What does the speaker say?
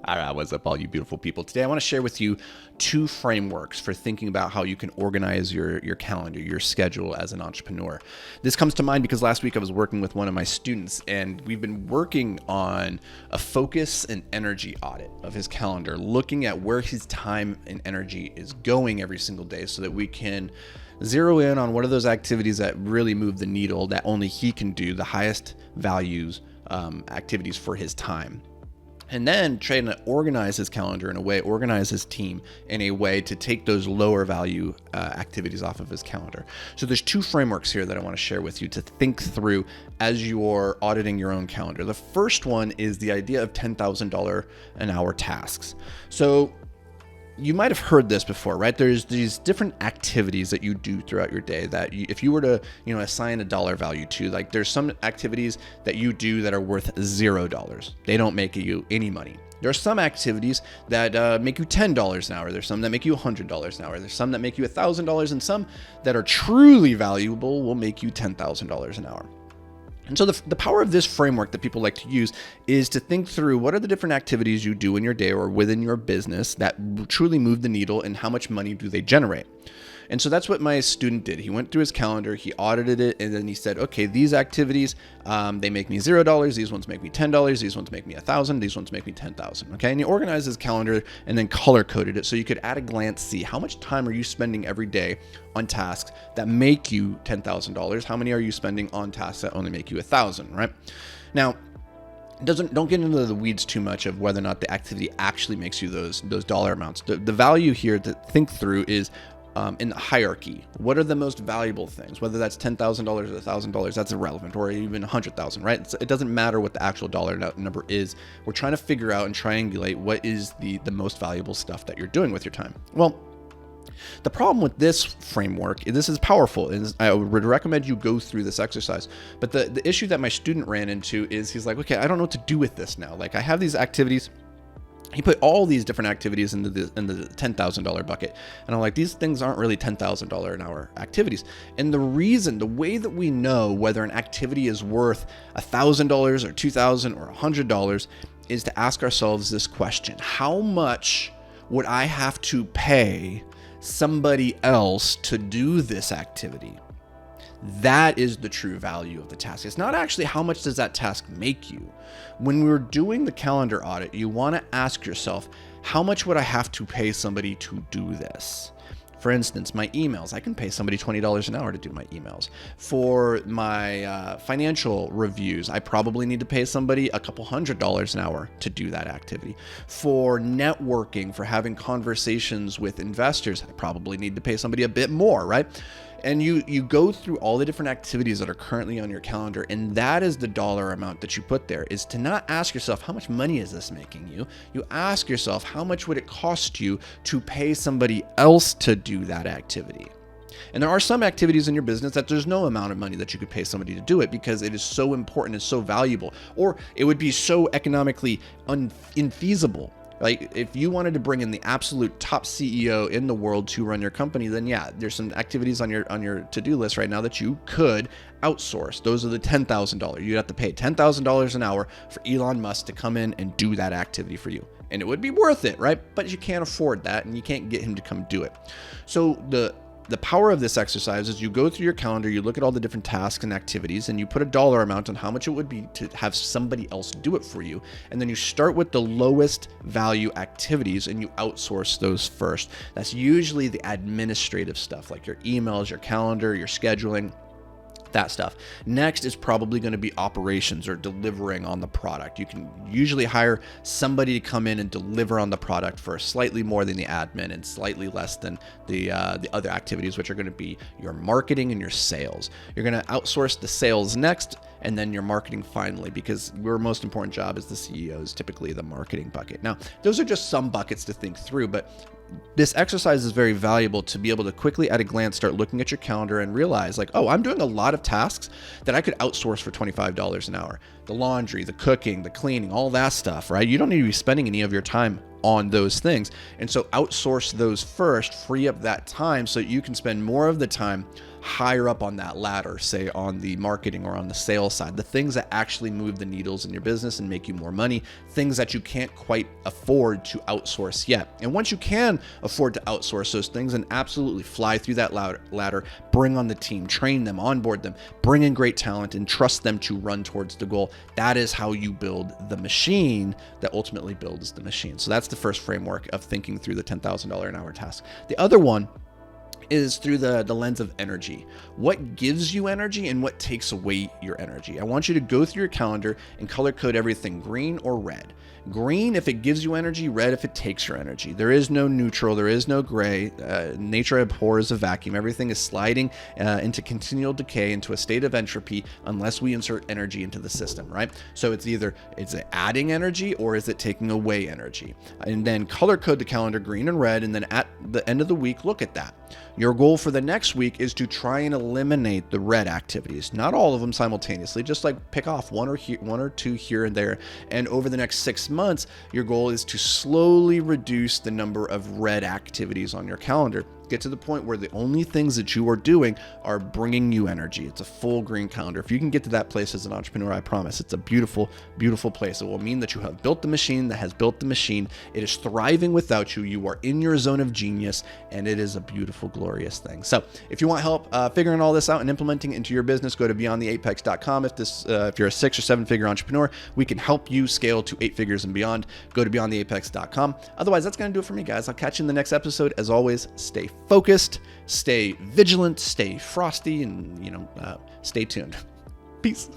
All right, what's up, all you beautiful people? Today, I want to share with you two frameworks for thinking about how you can organize your calendar, your schedule as an entrepreneur. This comes to mind because last week I was working with one of my students, and we've been working on a focus and energy audit of his calendar, looking at where his time and energy is going every single day so that we can zero in on what are those activities that really move the needle that only he can do, the highest values activities for his time. And then trying to organize his calendar in a way, organize his team in a way to take those lower value activities off of his calendar. So there's two frameworks here that I want to share with you to think through as you're auditing your own calendar. The first one is the idea of $10,000 an hour tasks. So you might have heard this before, right? There's these different activities that you do throughout your day that if you were to, assign a dollar value to, like there's some activities that you do that are worth $0. They don't make you any money. There are some activities that make you $10 an hour. There's some that make you $100 an hour. There's some that make you $1,000, and some that are truly valuable will make you $10,000 an hour. And so the power of this framework that people like to use is to think through what are the different activities you do in your day or within your business that truly move the needle, and how much money do they generate. And so that's what my student did. He went through his calendar, he audited it, and then he said, okay, these activities, they make me $0. These ones make me $10. These ones make me $1,000. These ones make me $10,000. Okay. And he organized his calendar and then color coded it so you could at a glance see how much time are you spending every day on tasks that make you $10,000. How many are you spending on tasks that only make you $1,000, right? Now, don't get into the weeds too much of whether or not the activity actually makes you those dollar amounts. The value here to think through is in the hierarchy. What are the most valuable things? Whether that's $10,000 or $1,000, that's irrelevant, or even 100,000, right? It doesn't matter what the actual dollar number is. We're trying to figure out and triangulate what is the most valuable stuff that you're doing with your time. Well, the problem with this framework, this is powerful, and I would recommend you go through this exercise. But the issue that my student ran into is he's like, okay, I don't know what to do with this now. Like, I have these activities. He put all these different activities in the $10,000 bucket. And I'm like, these things aren't really $10,000 an hour activities. And the way that we know whether an activity is worth $1,000 or $2,000 or $100 is to ask ourselves this question: how much would I have to pay somebody else to do this activity? That is the true value of the task. It's not actually how much does that task make you. When we're doing the calendar audit, you want to ask yourself, how much would I have to pay somebody to do this? For instance, my emails, I can pay somebody $20 an hour to do my emails. For my financial reviews, I probably need to pay somebody a couple $100 an hour to do that activity. For networking, for having conversations with investors, I probably need to pay somebody a bit more, right? And you go through all the different activities that are currently on your calendar, and that is the dollar amount that you put there. Is to not ask yourself, how much money is this making you? You ask yourself, how much would it cost you to pay somebody else to do that activity? And there are some activities in your business that there's no amount of money that you could pay somebody to do it because it is so important and so valuable, or it would be so economically infeasible. Like, if you wanted to bring in the absolute top CEO in the world to run your company, then yeah, there's some activities on your to-do list right now that you could outsource. Those are the $10,000. You'd have to pay $10,000 an hour for Elon Musk to come in and do that activity for you. And it would be worth it, right? But you can't afford that, and you can't get him to come do it. So the power of this exercise is you go through your calendar, you look at all the different tasks and activities, and you put a dollar amount on how much it would be to have somebody else do it for you. And then you start with the lowest value activities and you outsource those first. That's usually the administrative stuff, like your emails, your calendar, your scheduling, that stuff. Next is probably going to be operations or delivering on the product. You can usually hire somebody to come in and deliver on the product for slightly more than the admin and slightly less than the other activities, which are going to be your marketing and your sales. You're going to outsource the sales next, and then your marketing finally, because your most important job as the CEO is typically the marketing bucket. Now, those are just some buckets to think through, but this exercise is very valuable to be able to quickly at a glance start looking at your calendar and realize, like, oh, I'm doing a lot of tasks that I could outsource for $25 an hour. The laundry, the cooking, the cleaning, all that stuff, right? You don't need to be spending any of your time on those things. And so outsource those first, free up that time so you can spend more of the time higher up on that ladder, say on the marketing or on the sales side, the things that actually move the needles in your business and make you more money, things that you can't quite afford to outsource yet. And once you can afford to outsource those things, and absolutely fly through that ladder, bring on the team, train them, onboard them, bring in great talent, and trust them to run towards the goal. That is how you build the machine that ultimately builds the machine. So that's the first framework of thinking through the $10,000 an hour task. The other one is through the lens of energy. What gives you energy and what takes away your energy? I want you to go through your calendar and color code everything green or red. Green if it gives you energy, red if it takes your energy. There is no neutral, there is no gray. Nature abhors a vacuum. Everything is sliding into continual decay, into a state of entropy, unless we insert energy into the system, right? So it's either adding energy or is it taking away energy? And then color code the calendar green and red, and then at the end of the week, look at that. Your goal for the next week is to try and eliminate the red activities, not all of them simultaneously, just like pick off one or two here and there. And over the next 6 months, your goal is to slowly reduce the number of red activities on your calendar. Get to the point where the only things that you are doing are bringing you energy. It's a full green calendar. If you can get to that place as an entrepreneur, I promise it's a beautiful, beautiful place. It will mean that you have built the machine that has built the machine. It is thriving without you. You are in your zone of genius, and it is a beautiful, glorious thing. So if you want help figuring all this out and implementing it into your business, go to beyondtheapex.com. If you're a 6 or 7 figure entrepreneur, we can help you scale to 8 figures and beyond. Go to beyondtheapex.com. Otherwise, that's going to do it for me, guys. I'll catch you in the next episode. As always, stay focused, stay vigilant, stay frosty, and stay tuned. Peace.